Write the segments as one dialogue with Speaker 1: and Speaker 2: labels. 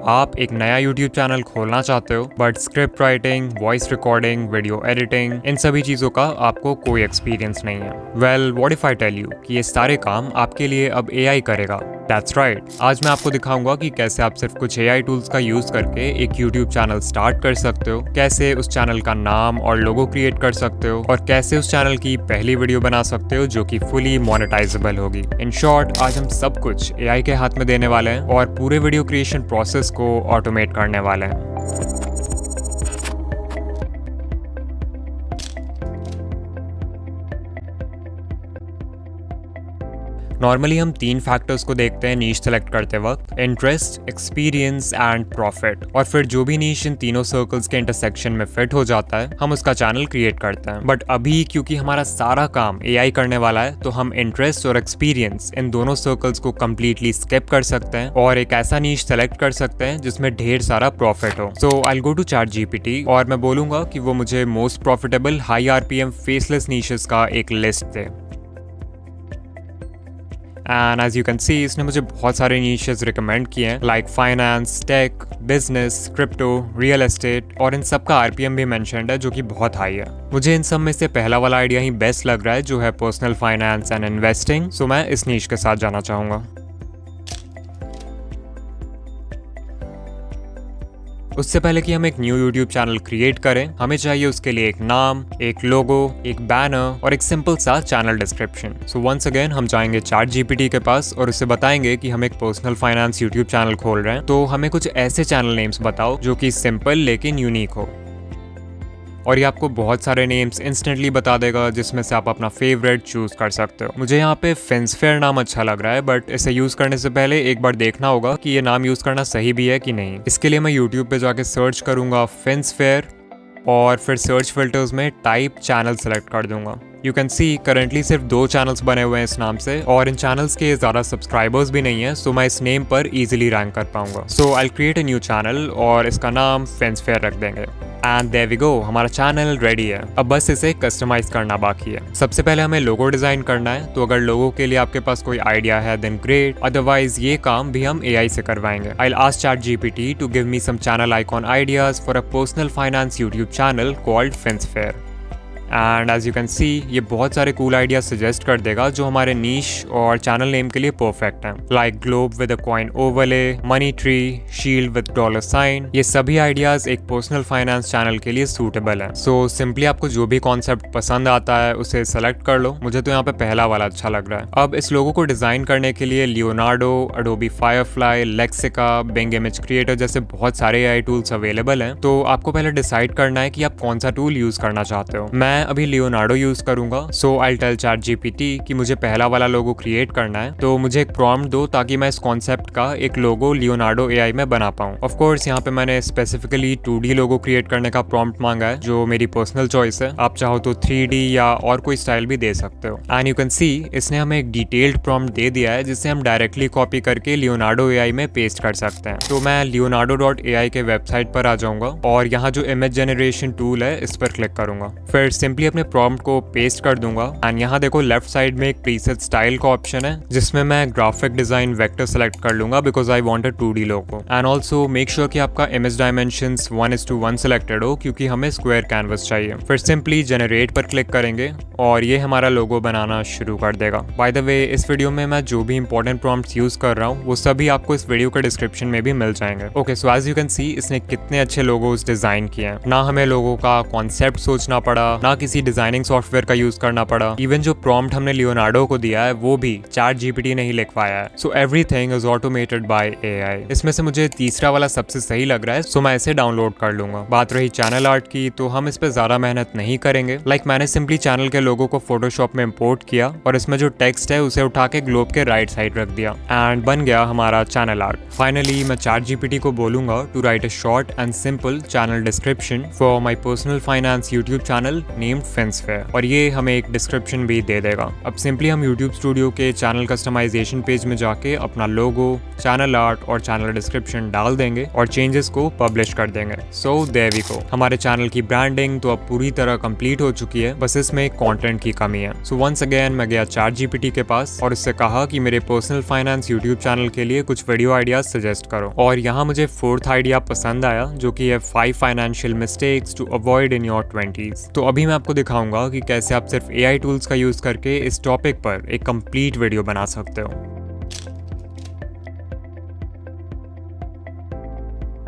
Speaker 1: आप एक नया YouTube चैनल खोलना चाहते हो but script writing, voice recording, video editing, इन सभी चीज़ों का आपको कोई एक्सपीरियंस नहीं है। Well, what if I tell you कि ये सारे काम आपके लिए अब AI करेगा। That's right. आज मैं आपको दिखाऊंगा कि कैसे आप सिर्फ कुछ AI टूल्स का यूज करके एक YouTube चैनल स्टार्ट कर सकते हो, कैसे उस चैनल का नाम और लोगो क्रिएट कर सकते हो और कैसे उस चैनल की पहली वीडियो बना सकते हो जो कि फुली मोनेटाइजेबल होगी। इन शॉर्ट, आज हम सब कुछ AI के हाथ में देने वाले हैं और पूरे वीडियो क्रिएशन प्रोसेस को ऑटोमेट करने वाले हैं। नॉर्मली हम 3 फैक्टर्स को देखते हैं नीश सेलेक्ट करते वक्त: इंटरेस्ट, एक्सपीरियंस एंड प्रॉफिट। और फिर जो भी नीश इन तीनों सर्कल्स के इंटरसेक्शन में फिट हो जाता है, हम उसका चैनल क्रिएट करते हैं। बट अभी क्योंकि हमारा सारा काम AI करने वाला है, तो हम इंटरेस्ट और एक्सपीरियंस इन दोनों सर्कल्स को कम्प्लीटली स्किप कर सकते हैं और एक ऐसा नीश सेलेक्ट कर सकते हैं जिसमें ढेर सारा प्रॉफिट हो। सो आई गो टू ChatGPT और मैं बोलूंगा कि वो मुझे most profitable high RPM faceless niches का एक लिस्ट दे। And as you can see, इसने मुझे बहुत सारे नीशेस रिकमेंड किए हैं, like finance, tech, business, crypto, real estate, और इन सब का RPM भी मेंशन्ड है जो कि बहुत हाई है। मुझे इन सब में से पहला वाला आइडिया ही बेस्ट लग रहा है, जो है पर्सनल फाइनेंस एंड इन्वेस्टिंग। सो मैं इस नीश के साथ जाना चाहूँगा। उससे पहले कि हम एक न्यू YouTube चैनल क्रिएट करें, हमें चाहिए उसके लिए एक नाम, एक लोगो, एक बैनर और एक सिंपल सा channel description. So once again हम जाएंगे ChatGPT के पास और उससे बताएंगे कि हम एक पर्सनल फाइनेंस YouTube चैनल खोल रहे हैं, तो हमें कुछ ऐसे चैनल नेम्स बताओ जो कि सिंपल लेकिन यूनिक हो। और ये आपको बहुत सारे नेम्स इंस्टेंटली बता देगा जिसमें से आप अपना फेवरेट चूज कर सकते हो। मुझे यहाँ पे फिन्सफेयर नाम अच्छा लग रहा है, बट इसे यूज करने से पहले एक बार देखना होगा कि ये नाम यूज करना सही भी है कि नहीं। इसके लिए मैं YouTube पे जाके सर्च करूंगा फिन्सफेयर और फिर सर्च फिल्टर्स में टाइप चैनल सेलेक्ट कर दूंगा। यू कैन सी करंटली सिर्फ 2 चैनल्स बने हुए हैं इस नाम से और इन चैनल्स के ज़्यादा सब्सक्राइबर्स भी नहीं है, सो मैं इस नेम पर इजीली रैंक कर पाऊंगा। So I create a new channel और इसका नाम फिन्सफेयर रख देंगे। एंड देयर वी गो, हमारा चैनल रेडी है। अब बस इसे कस्टमाइज करना बाकी है। सबसे पहले हमें लोगो डिजाइन करना है, तो अगर लोगो के लिए आपके पास कोई आइडिया है देन ग्रेट, अदरवाइज ये काम भी हम AI से करवाएंगे। I will ask ChatGPT to give me some channel icon ideas for a personal finance YouTube channel called Finsfare. And as you can see, ये बहुत सारे कूल आइडियाज सजेस्ट कर देगा जो हमारे नीश और चैनल नेम के लिए परफेक्ट हैं, like globe with a coin overlay, money tree, shield with dollar sign. ये सभी आइडियाज एक पर्सनल फाइनेंस चैनल के लिए सूटेबल हैं। सो सिंपली आपको जो भी कॉन्सेप्ट पसंद आता है उसे सेलेक्ट कर लो। मुझे तो यहाँ पे पहला वाला अच्छा लग रहा है। अब इस लोगो को डिजाइन करने के लिए Leonardo, Adobe Firefly, Lexica, Bing image creator जैसे बहुत सारे AI टूल्स अवेलेबल हैं। तो आपको पहले डिसाइड करना है कि आप कौन सा टूल यूज करना चाहते हो। मैं अभी लियोनार्डो यूज करूंगा। सो आई टेल ChatGPT कि मुझे पहला वाला लोगो क्रिएट करना है, तो मुझे एक प्रॉम्प्ट दो ताकि मैं इस कॉन्सेप्ट का एक लोगो लियोनार्डो AI में बना पाऊं। ऑफ कोर्स यहाँ पे मैंने स्पेसिफिकली 2D लोगो क्रिएट करने का प्रॉम्प्ट मांगा है, जो मेरी पर्सनल चॉइस है। आप चाहो तो 3D या और कोई स्टाइल भी दे सकते हो। एंड यू कैन सी, इसने हमें एक डिटेल्ड प्रॉम्प्ट दे दिया है जिसे हम डायरेक्टली कॉपी करके लियोनार्डो AI में पेस्ट कर सकते हैं। तो मैं leonardo.ai के वेबसाइट पर आ जाऊंगा और यहाँ जो इमेज जनरेशन टूल है इस पर क्लिक करूंगा। फिर सिंपली अपने प्रॉम्प्ट को पेस्ट कर दूंगा। एंड यहाँ देखो लेफ्ट साइड में एक प्रीसेट स्टाइल का ऑप्शन है जिसमें मैं ग्राफिक डिजाइन वेक्टर सेलेक्ट कर लूंगा because I want a 2D logo. And also make sure कि आपका इमेज डायमेंशंस 1:1 सेलेक्टेड हो क्योंकि हमें स्क्वायर कैनवस चाहिए। फिर सिंपली जनरेट पर क्लिक करेंगे और ये हमारा लोगो बनाना शुरू कर देगा। बाय द वे, इस वीडियो में मैं जो भी इंपॉर्टेंट प्रॉम्प्ट्स यूज कर रहा हूँ वो सभी आपको इस वीडियो के डिस्क्रिप्शन में भी मिल जाएंगे। Okay, so as you can see, इसने कितने अच्छे लोगोस डिजाइन किए हैं। ना हमें लोगो का कॉन्सेप्ट सोचना पड़ा, ना किसी डिजाइनिंग सॉफ्टवेयर का यूज करना पड़ा। इवन जो प्रॉम्प्ट हमने लियोनार्डो को दिया है वो भी ChatGPT ने ही लिखवाया है। So everything is automated by AI। इसमें से मुझे तीसरा वाला सबसे सही लग रहा है, सो मैं इसे डाउनलोड कर लूंगा। बात रही चैनल आर्ट की, तो हम इस पे ज्यादा मेहनत नहीं करेंगे। लाइक मैंने सिंपली चैनल के लोगो को फोटोशॉप में इंपोर्ट किया और इसमें जो टेक्स्ट है उसे उठा के ग्लोब के राइट साइड रख दिया एंड बन गया हमारा चैनल आर्ट। फाइनली मैं ChatGPT को बोलूंगा to write a short and simple channel description for my personal finance YouTube channel named Finsfare और ये हमें एक डिस्क्रिप्शन भी दे देगा। अब सिंपली हम YouTube स्टूडियो के चैनल कस्टमाइजेशन पेज में जाके अपना लोगो, चैनल आर्ट और चैनल डिस्क्रिप्शन डाल देंगे और चेंजेस को पब्लिश कर देंगे। सो देयर वी गो, हमारे चैनल की ब्रांडिंग तो अब पूरी तरह कंप्लीट हो चुकी है, बस इसमें कंटेंट की कमी है। सो वंस अगेन मैं गया ChatGPT के पास और उससे कहा कि मेरे पर्सनल फाइनेंस यूट्यूब चैनल के लिए कुछ वीडियो आइडियाज सजेस्ट करो, और यहाँ मुझे 4th आइडिया पसंद आया जो कि है 5 financial mistakes to avoid in your 20s। तो अभी मैं आपको दिखाऊंगा कि कैसे आप सिर्फ AI टूल्स का यूज करके इस टॉपिक पर एक कंप्लीट वीडियो बना सकते हो।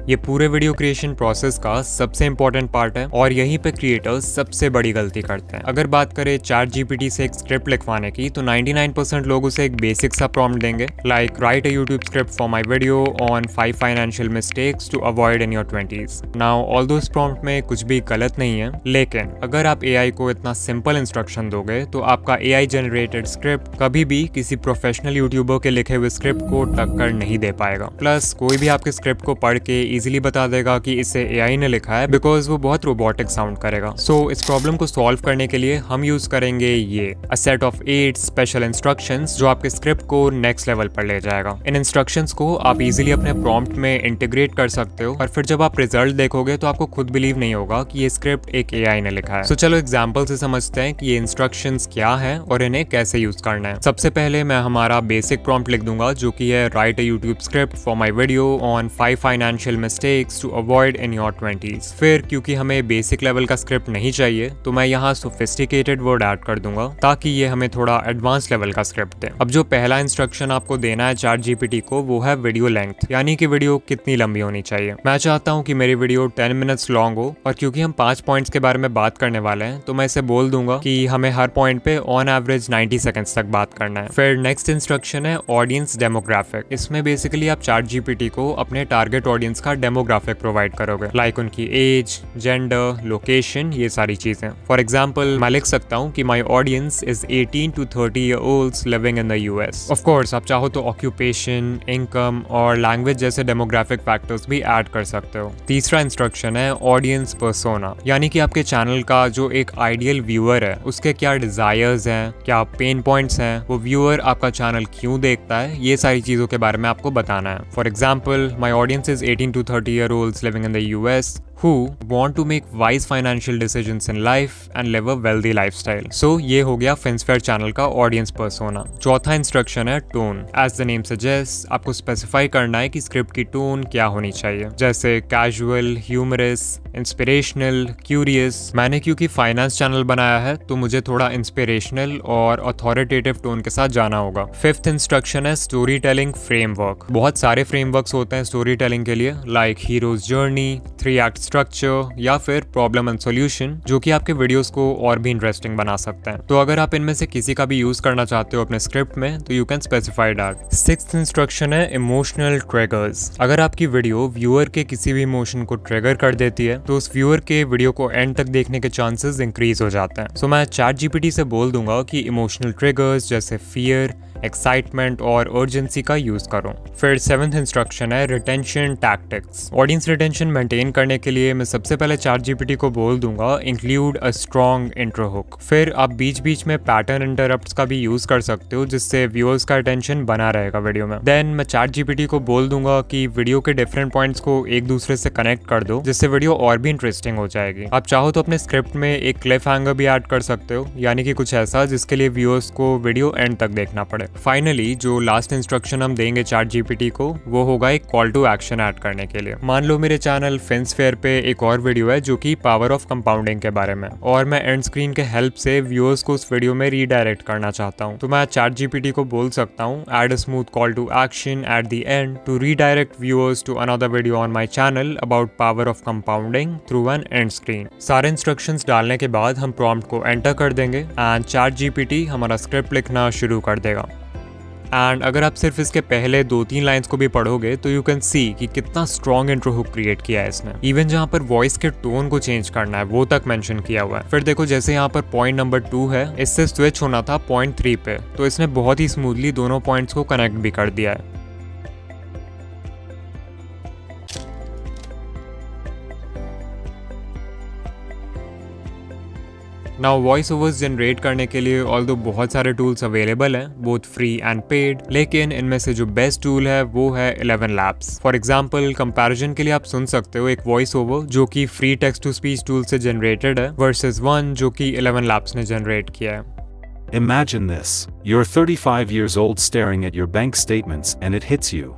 Speaker 1: ये पूरे वीडियो क्रिएशन प्रोसेस का सबसे इंपॉर्टेंट पार्ट है और यहीं पे क्रिएटर्स सबसे बड़ी गलती करते हैं। अगर बात करें ChatGPT से एक स्क्रिप्ट लिखवाने की, तो 99% लोग उसे एक बेसिक सा प्रॉम्प्ट देंगे, like write a YouTube script for my video on 5 financial mistakes to avoid in your 20s। Now although इस प्रॉम्प्ट में कुछ भी गलत नहीं है, लेकिन अगर आप AI को इतना सिंपल इंस्ट्रक्शन दोगे तो आपका AI जनरेटेड स्क्रिप्ट कभी भी किसी प्रोफेशनल यूट्यूबर के लिखे हुए स्क्रिप्ट को टक्कर नहीं दे पाएगा। प्लस कोई भी आपके स्क्रिप्ट को पढ़ के इजीली बता देगा कि इसे AI ने लिखा है, बिकॉज वो बहुत रोबोटिक साउंड करेगा। सो इस प्रॉब्लम को सॉल्व करने के लिए हम यूज करेंगे ये a set of 8 special instructions जो आपके स्क्रिप्ट को नेक्स्ट लेवल पर ले जाएगा। इन इंस्ट्रक्शंस को आप इजीली अपने प्रॉम्प्ट में इंटीग्रेट कर सकते हो और फिर जब आप रिजल्ट देखोगे तो आपको खुद बिलीव नहीं होगा कि ये स्क्रिप्ट एक AI ने लिखा है। सो चलो एग्जाम्पल से समझते हैं कि ये इंस्ट्रक्शंस क्या है और इन्हें कैसे यूज करना है। सबसे पहले मैं हमारा बेसिक प्रॉम्प्ट लिख दूंगा जो कि है write a YouTube script for my video on 5 financial mistakes to avoid in your 20s। फिर क्योंकि हमें बेसिक लेवल का स्क्रिप्ट नहीं चाहिए तो मैं यहाँ सोफिस्टिकेटेड वर्ड ऐड कर दूंगा ताकि ये हमें थोड़ा एडवांस लेवल का स्क्रिप्ट दे। अब जो पहला इंस्ट्रक्शन आपको देना है ChatGPT को वो है वीडियो लेंथ, यानी कि वीडियो कितनी लंबी होनी चाहिए। मैं चाहता हूँ कि मेरी वीडियो 10 मिनट्स लॉन्ग हो और क्योंकि हम 5 पॉइंट्स के बारे में बात करने वाले हैं तो मैं इसे बोल दूंगा कि हमें हर पॉइंट पे ऑन एवरेज 90 सेकंड्स तक बात करना है। फिर नेक्स्ट इंस्ट्रक्शन है ऑडियंस डेमोग्राफिक। इसमें बेसिकली आप ChatGPT को अपने टारगेट ऑडियंस का डेमोग्राफिक प्रोवाइड करोगे, लाइक उनकी एज, जेंडर, लोकेशन, ये सारी चीजें। फॉर एग्जाम्पल मैं लिख सकता हूँ कि my audience is 18 to 30 year olds living in the US। Of course आप चाहो तो ऑक्यूपेशन, इनकम और लैंग्वेज जैसे डेमोग्राफिक फैक्टर्स भी ऐड कर सकते हो। तीसरा इंस्ट्रक्शन है ऑडियंस पर्सोना, यानी कि आपके चैनल का जो एक आइडियल व्यूअर है उसके क्या डिजायर्स हैं, क्या पेन पॉइंट्स हैं, वो व्यूअर आपका चैनल क्यों देखता है, ये सारी चीजों के बारे में आपको बताना है। For example my audience is 18 to 30 year olds living in the US who want to make wise financial decisions in life and live a wealthy lifestyle. So ये हो गया FinSphere चैनल का ऑडियंस पर्सोना। चौथा instruction है tone. As the name suggest, आपको specify करना है कि स्क्रिप्ट की टोन क्या होनी चाहिए, जैसे कैजुअल, ह्यूमरस, इंस्पिरेशनल, क्यूरियस। मैंने क्योंकि फाइनेंस चैनल बनाया है तो मुझे थोड़ा इंस्पिरेशनल और अथॉरिटेटिव टोन के साथ जाना होगा। फिफ्थ इंस्ट्रक्शन है स्टोरी टेलिंग फ्रेमवर्क। बहुत सारे फ्रेमवर्क्स होते हैं स्टोरी टेलिंग के लिए, like heroes journey, 3 act structure या फिर प्रॉब्लम एंड सॉल्यूशन, जो कि आपके वीडियोस को और भी इंटरेस्टिंग बना सकते हैं। तो अगर आप इनमें से किसी का भी यूज करना चाहते हो अपने स्क्रिप्ट में तो you can specify that. Sixth instruction है इमोशनल ट्रिगर्स। अगर आपकी वीडियो व्यूअर के किसी भी इमोशन को ट्रिगर कर देती है तो उस व्यूअर के वीडियो को एंड तक देखने के चांसेस इंक्रीज हो जाते हैं। सो मैं ChatGPT से बोल दूंगा कि इमोशनल ट्रिगर्स जैसे फियर, एक्साइटमेंट और अर्जेंसी का यूज करो। फिर 7th इंस्ट्रक्शन है retention tactics. Audience retention maintain करने के लिए मैं सबसे पहले ChatGPT को बोल दूंगा include a strong intro hook. फिर आप बीच बीच में पैटर्न इंटरप्ट्स का भी यूज कर सकते हो जिससे व्यूअर्स का अटेंशन बना रहेगा वीडियो में। देन मैं ChatGPT को बोल दूंगा कि वीडियो के डिफरेंट पॉइंट्स को एक दूसरे से कनेक्ट कर दो जिससे वीडियो और भी इंटरेस्टिंग हो जाएगी। आप चाहो तो अपने स्क्रिप्ट में एक क्लिफ हैंगर भी ऐड कर सकते हो, यानी कि कुछ ऐसा जिसके लिए व्यूअर्स को वीडियो एंड तक देखना पड़े। फाइनली जो लास्ट इंस्ट्रक्शन हम देंगे ChatGPT को वो होगा एक कॉल टू एक्शन ऐड करने के लिए। मान लो मेरे चैनल FinSphere पे एक और वीडियो है जो कि पावर ऑफ कंपाउंडिंग के बारे में, और मैं एंड स्क्रीन के हेल्प से व्यूअर्स को उस वीडियो में रीडायरेक्ट करना चाहता हूँ। तो मैं ChatGPT को बोल सकता हूँ add a smooth call to action at the end to redirect viewers to another video on my channel about power of compounding through an end screen. सारे इंस्ट्रक्शंस डालने के बाद हम प्रॉम्प्ट को एंटर कर देंगे एंड ChatGPT हमारा script लिखना शुरू कर देगा। एंड अगर आप सिर्फ इसके पहले 2-3 लाइंस को भी पढ़ोगे तो यू कैन सी कि कितना स्ट्रॉन्ग इंट्रो हुक क्रिएट किया है इसने। इवन जहाँ पर वॉइस के टोन को चेंज करना है वो तक मेंशन किया हुआ है। फिर देखो जैसे यहाँ पर पॉइंट नंबर 2 है, इससे स्विच होना था पॉइंट 3 पे, तो इसने बहुत ही स्मूथली दोनों पॉइंट्स को कनेक्ट भी कर दिया है। नाउ वॉइस ओवर्स जनरेट करने के लिए ऑल्दो बहुत सारे टूल्स अवेलेबल हैं, बोथ फ्री एंड पेड, लेकिन इनमें से जो बेस्ट टूल है वो है 11 Labs। फॉर एग्जांपल कंपैरिजन के लिए आप सुन सकते हो एक वॉइस ओवर जो कि free text to speech tool से जनरेटेड है वर्सेस वन जो कि 11 Labs ने जनरेट किया है।
Speaker 2: Imagine this. You're 35 years old staring at your bank statements and it hits you.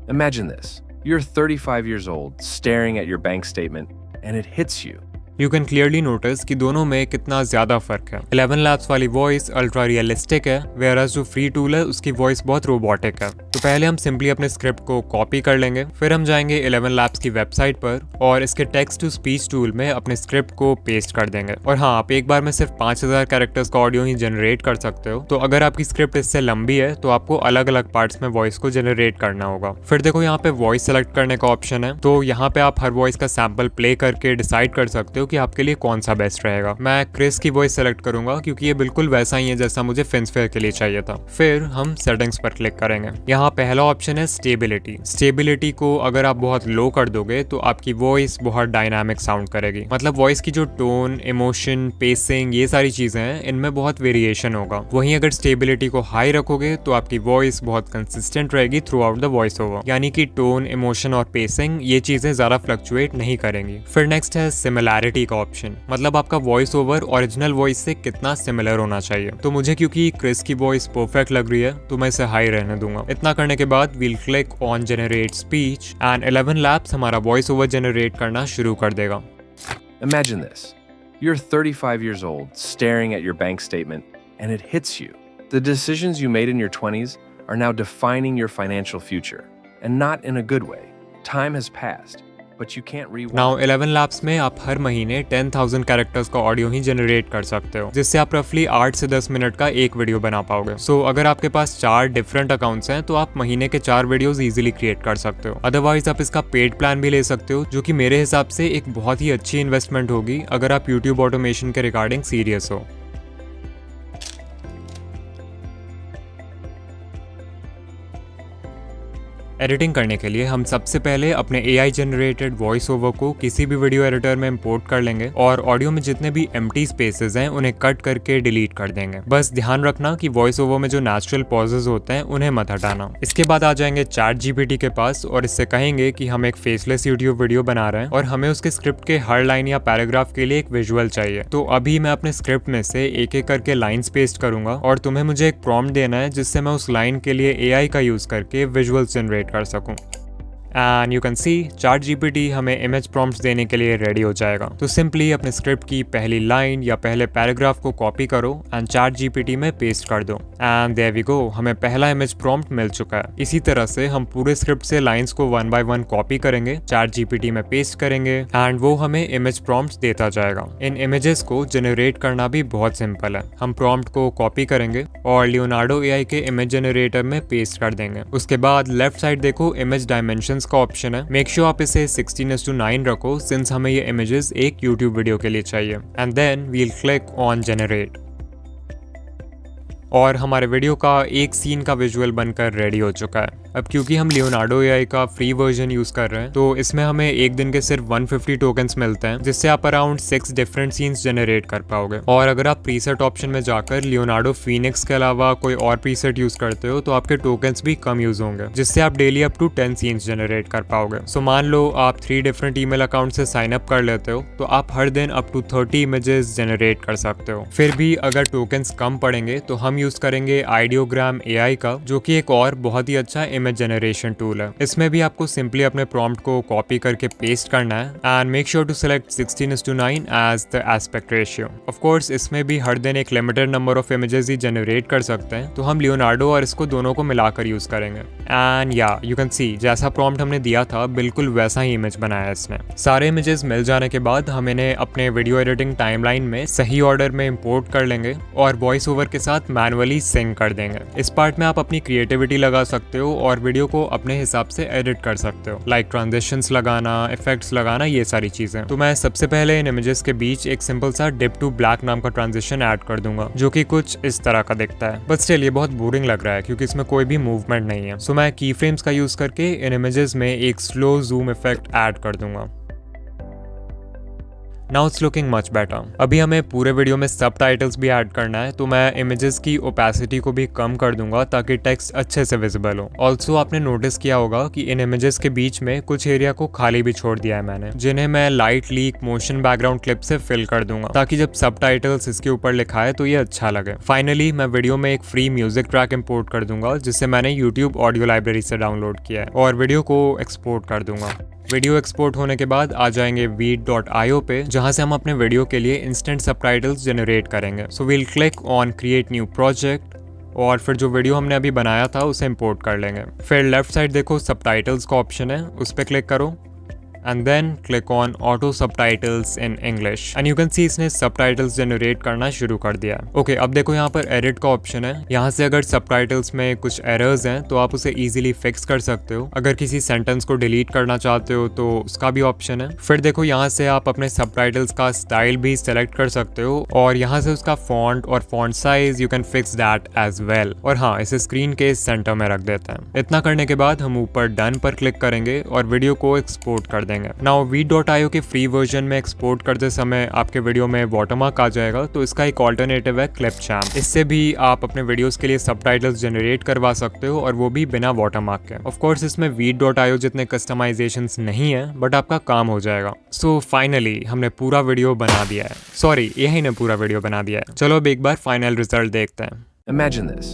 Speaker 3: Imagine this. You're 35 years old staring at your bank statement and it hits you.
Speaker 1: You can clearly notice कि दोनों में कितना ज्यादा फर्क है। 11 Labs वाली voice ultra realistic है, whereas जो फ्री टूल है उसकी वॉइस बहुत रोबोटिक है। तो पहले हम सिंपली अपने स्क्रिप्ट को कॉपी कर लेंगे, फिर हम जाएंगे 11 Labs की वेबसाइट पर और इसके टेक्स्ट टू स्पीच टूल में अपने स्क्रिप्ट को पेस्ट कर देंगे। और हाँ, आप एक बार में सिर्फ 5000 कैरेक्टर्स का ऑडियो ही जनरेट कर सकते हो, तो अगर आपकी स्क्रिप्ट इससे लंबी है तो आपको अलग अलग पार्ट्स में वॉइस को जनरेट करना होगा। फिर देखो यहाँ पे वॉइस सेलेक्ट करने का ऑप्शन है, तो यहाँ पे आप हर वॉइस का सैंपल प्ले करके डिसाइड कर सकते हो कि आपके लिए कौन सा बेस्ट रहेगा। मैं क्रिस की वॉइस सेलेक्ट करूंगा क्योंकि ये बिल्कुल वैसा ही है जैसा मुझे फिन्सफेयर के लिए चाहिए था। फिर हम सेटिंग्स पर क्लिक करेंगे। यहाँ पहला ऑप्शन है स्टेबिलिटी। स्टेबिलिटी को अगर आप बहुत लो कर दोगे तो आपकी वॉइस बहुत डायनामिक साउंड करेगी, मतलब वॉइस की जो टोन, इमोशन, पेसिंग, ये सारी चीजें हैं इनमें बहुत वेरिएशन होगा। वहीं अगर स्टेबिलिटी को हाई रखोगे तो आपकी वॉइस बहुत कंसिस्टेंट रहेगी through out the voice over, यानी कि टोन, इमोशन और पेसिंग ये चीजें ज्यादा फ्लक्चुएट नहीं करेंगी। फिर नेक्स्ट है सिमिलैरिटी का ऑप्शन, मतलब आपका वॉइस ओवर ओरिजिनल वॉइस से कितना सिमिलर होना चाहिए। तो मुझे क्योंकि क्रिस की वॉइस परफेक्ट लग रही है तो मैं इसे हाई रहने दूंगा। इतना करने के बाद we'll click on generate speech and 11 Labs हमारा वॉइस ओवर जनरेट करना शुरू कर देगा।
Speaker 3: Imagine this. You're 35 years old staring at your bank statement and it hits you. The decisions you made in your 20s are now defining your financial future, and not in a good way. Time has passed. But you can't rewind.
Speaker 1: Now 11 Labs में आप हर महीने 10,000 characters का audio ही generate कर सकते हो, जिससे आप रफली 8 से 10 मिनट का एक वीडियो बना पाओगे। सो अगर आपके पास 4 डिफरेंट अकाउंट्स हैं तो आप महीने के 4 वीडियोस इजीली क्रिएट कर सकते हो। अदरवाइज आप इसका पेड प्लान भी ले सकते हो, जो कि मेरे हिसाब से एक बहुत ही अच्छी इन्वेस्टमेंट होगी अगर आप यूट्यूब ऑटोमेशन के रिगार्डिंग सीरियस हो। एडिटिंग करने के लिए हम सबसे पहले अपने AI जनरेटेड वॉइस ओवर को किसी भी वीडियो एडिटर में इंपोर्ट कर लेंगे और ऑडियो में जितने भी एम्प्टी स्पेसेस हैं उन्हें कट करके डिलीट कर देंगे। बस ध्यान रखना कि वॉइस ओवर में जो नेचुरल पॉजेज होते हैं उन्हें मत हटाना। इसके बाद आ जाएंगे चैट GPT के पास और इससे कहेंगे कि हम एक फेसलेस यूट्यूब वीडियो बना रहे हैं और हमें उसके स्क्रिप्ट के हर लाइन या पैराग्राफ के लिए एक विजुअल चाहिए। तो अभी मैं अपने स्क्रिप्ट में से एक एक करके लाइन्स पेस्ट करूंगा और तुम्हें मुझे एक प्रॉम्प्ट देना है जिससे मैं उस लाइन के लिए AI का यूज करके विजुअल्स जनरेट कर सकूं। And you can C chat GPT हमें इमेज प्रॉम्प्ट्स देने के लिए रेडी हो जाएगा। तो सिंपली अपने स्क्रिप्ट की पहली लाइन या पहले पैराग्राफ को कॉपी करो एंड चैट GPT में पेस्ट कर दो एंड देयर वी गो, हमें पहला इमेज प्रॉम्प्ट मिल चुका है। इसी तरह से हम पूरे स्क्रिप्ट से लाइंस को 1 बाय 1 कॉपी करेंगे, चैट GPT में पेस्ट करेंगे एंड वो हमें इमेज प्रॉम्प्ट्स देता जाएगा। इन इमेजेस को जनरेट करना भी बहुत सिंपल है। हम प्रॉम्प्ट को कॉपी करेंगे और लियोनार्डो AI के इमेज जनरेटर में पेस्ट कर देंगे। उसके बाद लेफ्ट साइड देखो इमेज डायमेंशन का ऑप्शन है। मेक श्योर आप इसे 16:9 रखो सिंस हमें ये इमेजेस एक यूट्यूब वीडियो के लिए चाहिए and then we'll click on generate और हमारे वीडियो का एक सीन का विजुअल बनकर रेडी हो चुका है। अब क्योंकि हम लियोनार्डो AI का फ्री वर्जन यूज कर रहे हैं तो इसमें हमें एक दिन के सिर्फ 150 टोकन्स मिलते हैं, जिससे आप अराउंड 6 डिफरेंट सीन्स जनरेट कर पाओगे। और अगर आप प्रीसेट ऑप्शन में जाकर लियोनार्डो फीनिक्स के अलावा कोई और प्रीसेट यूज करते हो तो आपके टोकन्स भी कम यूज होंगे, जिससे आप daily up to 10 scenes generate कर पाओगे। सो मान लो आप 3 डिफरेंट ईमेल अकाउंट से साइन अप कर लेते हो तो आप हर दिन अप टू 30 इमेजेस जनरेट कर सकते हो। फिर भी अगर टोकन्स कम पड़ेंगे तो हम यूज करेंगे आइडियोग्राम AI का, जो कि एक और बहुत ही अच्छा इमेज जनरेशन टूल है। इसमें भी आपको सिंपली अपने प्रॉम्प्ट को कॉपी करके पेस्ट करना है and make sure to select 16:9 as the aspect ratio. Of course इसमें भी हर दिन एक लिमिटेड नंबर ऑफ इमेजेस ही जनरेट कर सकते हैं, तो हम लियोनार्डो और इसको दोनों को मिलाकर यूज करेंगे। एंड या यू कैन सी जैसा प्रॉम्प्ट हमने दिया था बिल्कुल वैसा ही इमेज बनाया है इसने। सारे इमेजेस मिल जाने के बाद हम इन्हें अपने वीडियो एडिटिंग टाइमलाइन में सही ऑर्डर में इंपोर्ट कर लेंगे और वॉइस ओवर के साथ मैनुअली सिंक कर देंगे। इस पार्ट में आप अपनी क्रिएटिविटी लगा सकते हो और वीडियो को अपने हिसाब से एडिट कर सकते हो, लाइक ट्रांजिशंस लगाना, इफेक्ट्स लगाना, ये सारी चीजें। तो मैं सबसे पहले इन इमेजेस के बीच एक सिंपल सा डिप टू ब्लैक नाम का ट्रांजिशन ऐड कर दूंगा, जो कि कुछ इस तरह का दिखता है। बट स्टिल ये बहुत बोरिंग लग रहा है क्योंकि इसमें कोई भी मूवमेंट नहीं है। सो मैं की फ्रेम्स का यूज करके इन इमेजेस में एक स्लो जूम इफेक्ट ऐड कर दूंगा। Now it's looking much better. अभी हमें पूरे वीडियो में सबटाइटल्स भी ऐड करना है, तो मैं इमेजेस की ओपेसिटी को भी कम कर दूंगा ताकि टेक्स्ट अच्छे से विजिबल हो। ऑल्सो आपने नोटिस किया होगा कि इन इमेजेस के बीच में कुछ एरिया को खाली भी छोड़ दिया है मैंने, जिन्हें मैं light leak motion background clip से फिल कर दूंगा ताकि जब सबटाइटल्स इसके ऊपर लिखा है तो ये अच्छा लगे। फाइनली मैं वीडियो में एक फ्री म्यूजिक ट्रैक इंपोर्ट कर दूंगा जिसे मैंने YouTube ऑडियो लाइब्रेरी से डाउनलोड किया है और वीडियो को एक्सपोर्ट कर दूंगा। वीडियो एक्सपोर्ट होने के बाद आ जाएंगे veed.io पे, जहां से हम अपने वीडियो के लिए इंस्टेंट सबटाइटल्स जनरेट करेंगे। So we'll click on create new project और फिर जो वीडियो हमने अभी बनाया था उसे इंपोर्ट कर लेंगे। फिर लेफ्ट साइड देखो सबटाइटल्स का ऑप्शन है, उस पर क्लिक करो and then click on auto subtitles in English and you can see इसने सबटाइटल्स जनरेट करना शुरू कर दिया है। ओके, अब देखो यहाँ पर एडिट का ऑप्शन है। यहाँ से अगर सबटाइटल्स में कुछ एरर्स हैं तो आप उसे इजीली फिक्स कर सकते हो। अगर किसी सेंटेंस को डिलीट करना चाहते हो तो उसका भी ऑप्शन है। फिर देखो यहाँ से आप अपने सबटाइटल्स का स्टाइल भी सिलेक्ट कर सकते हो और यहाँ से उसका फॉन्ट और font size you can fix that as well. और हाँ, इसे स्क्रीन के सेंटर में रख देते हैं। इतना करने के बाद हम ऊपर डन पर क्लिक करेंगे और वीडियो को एक्सपोर्ट कर देंगे। नाउ veed.io के फ्री वर्जन में एक्सपोर्ट करते समय आपके वीडियो में वाटरमार्क आ जाएगा, तो इसका एक ऑल्टरनेटिव है क्लिपचैम्प। इससे भी आप अपने वीडियोस के लिए सबटाइटल्स जनरेट करवा सकते हो और वो भी बिना वाटरमार्क के। ऑफ कोर्स इसमें veed.io जितने कस्टमाइजेशंस नहीं है, बट आपका काम हो जाएगा। सो फाइनली हमने पूरा वीडियो बना दिया है। सॉरी, यही ने पूरा वीडियो बना दिया है। चलो अब एक बार फाइनल रिजल्ट देखते हैं।
Speaker 3: Imagine this.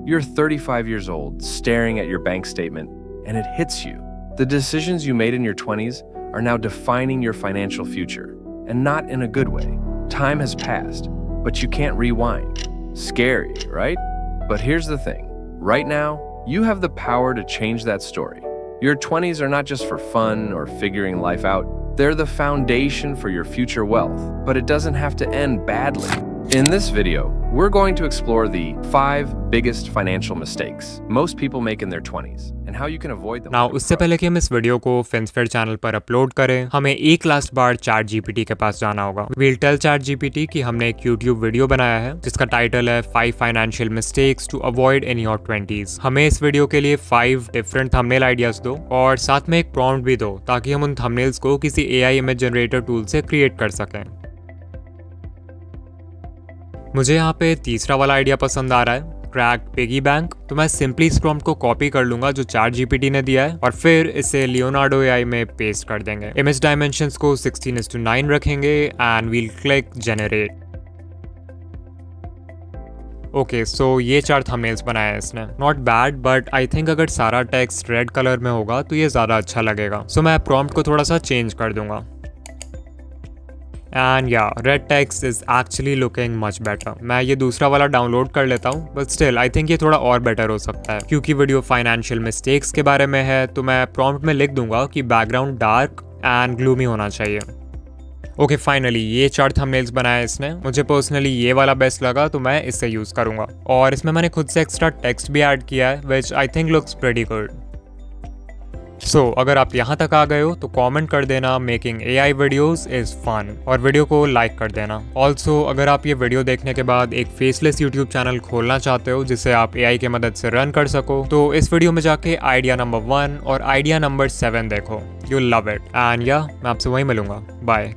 Speaker 3: You're 35 years old, staring at your bank statement, and it hits you. The decisions you made in your 20s are now defining your financial future, and not in a good way. Time has passed, but you can't rewind. Scary, right? But here's the thing. Right now, you have the power to change that story. Your 20s are not just for fun or figuring life out. They're the foundation for your future wealth, but it doesn't have to end badly. In this video, we're going to explore the 5 biggest financial mistakes most people make in their 20s and how you can avoid them.
Speaker 1: Now, उससे पहले कि हम इस video को FinSphere channel पर upload करें, हमें एक लास्ट बार ChatGPT के पास जाना होगा। We'll tell ChatGPT कि हमने एक YouTube वीडियो बनाया है जिसका टाइटल है 5 financial mistakes to avoid in your 20s। हमें इस वीडियो के लिए 5 डिफरेंट थंबनेल आइडियाज दो और साथ में एक प्रॉम्प्ट भी दो ताकि हम उन थंबनेल्स को किसी AI इमेज जनरेटर टूल से क्रिएट कर सकें। मुझे यहाँ पे तीसरा वाला आइडिया पसंद आ रहा है, क्रैक्ड पिगी बैंक। तो मैं सिंपली इस प्रॉम्प्ट को कॉपी कर लूंगा जो ChatGPT ने दिया है और फिर इसे Leonardo AI में पेस्ट कर देंगे। इमेज डायमेंशंस को 16:9 रखेंगे and we'll click generate. Okay, so ये 4 थंबनेल्स बनाया है इसने। Not bad, but I think अगर सारा टेक्स्ट रेड कलर में होगा तो ये ज्यादा अच्छा लगेगा। सो मैं प्रॉम्प्ट को थोड़ा सा चेंज कर दूंगा। एंड या red text is actually looking much better. मैं ये दूसरा वाला डाउनलोड कर लेता हूँ, बट स्टिल आई थिंक ये थोड़ा और बेटर हो सकता है। क्योंकि वीडियो फाइनेंशियल मिस्टेक्स के बारे में है तो मैं प्रॉम्प्ट में लिख दूंगा कि बैकग्राउंड डार्क एंड ग्लूमी होना चाहिए। ओके, फाइनली ये 4 थंबनेल्स बनाया इसने। मुझे पर्सनली ये वाला बेस्ट लगा तो मैं इसे यूज करूंगा और इसमें मैंने खुद से एक्स्ट्रा टेक्स्ट भी ऐड किया है which I think looks pretty good. So अगर आप यहाँ तक आ गए हो तो कमेंट कर देना making AI videos is fun और वीडियो को लाइक कर देना। ऑल्सो अगर आप ये वीडियो देखने के बाद एक फेसलेस यूट्यूब चैनल खोलना चाहते हो जिसे आप AI की मदद से रन कर सको तो इस वीडियो में जाके आइडिया नंबर 1 और आइडिया नंबर 7 देखो, यू लव इट। एंड या मैं आपसे वहीं मिलूंगा। बाय।